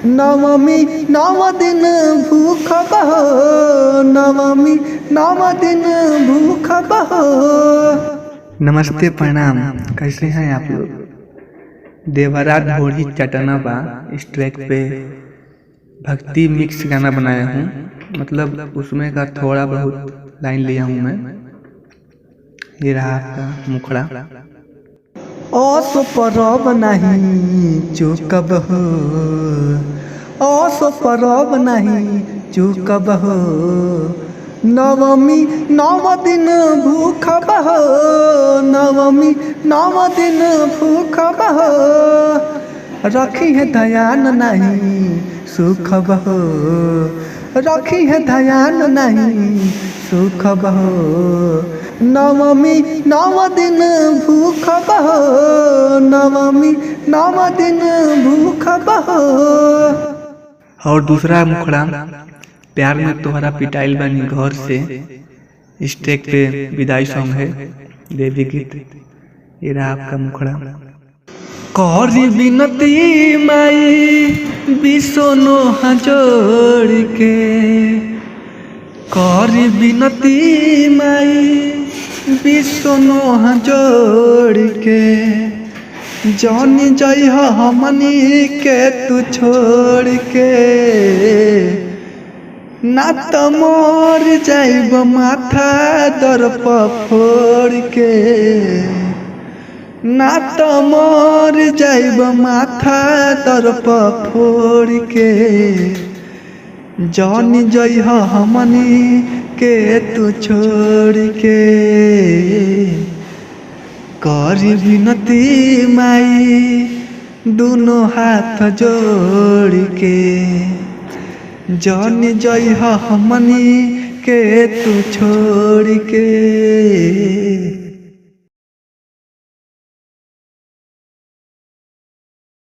नवमी नव दिन भूख बहो, नवमी नव दिन भूख बहो। नमस्ते प्रणाम, कैसे हैं आप लोग। देवरा ढोड़ी चटना बा इस ट्रैक पे भक्ति मिक्स गाना बनाया हूँ, मतलब उसमें का थोड़ा बहुत लाइन लिया हूँ मैं। ये रहा आपका मुखड़ा। ओसो परब नहीं चूकब हो, ओसो परब नहीं चूकब हो। नवमी नव दिन भूख बहो, नवमी नव दिन भूख बहो। रखी है ध्यान नहीं सुख बहो, रखी है ध्यान नहीं सुख बहो। नवमी नव दिन भूख बहो, नवमी नव दिन भूख बहो। और दूसरा मुखड़ा, प्यार में तोहरा पिटाइल बनी घर से, इस ट्रैक पे विदाई सॉन्ग है, देवी गीत। ये रहा आपका मुखड़ा। करी विनती माई बिसोनो जोड़ के, करी विनती माई बिसोनो जोड़ के। जानी जाइ हमनी के तू छोड़ के, ना तो मोर जाइब माथा दर फोड़ के, ना तो मोर जाइब माथा दर फोड़ के। जानी जाइ हमनी के तू छोड़ के। करी विनती माई दोनों हाथ जोड़ के, जानी जाइ हमनी के तू छोड़ के।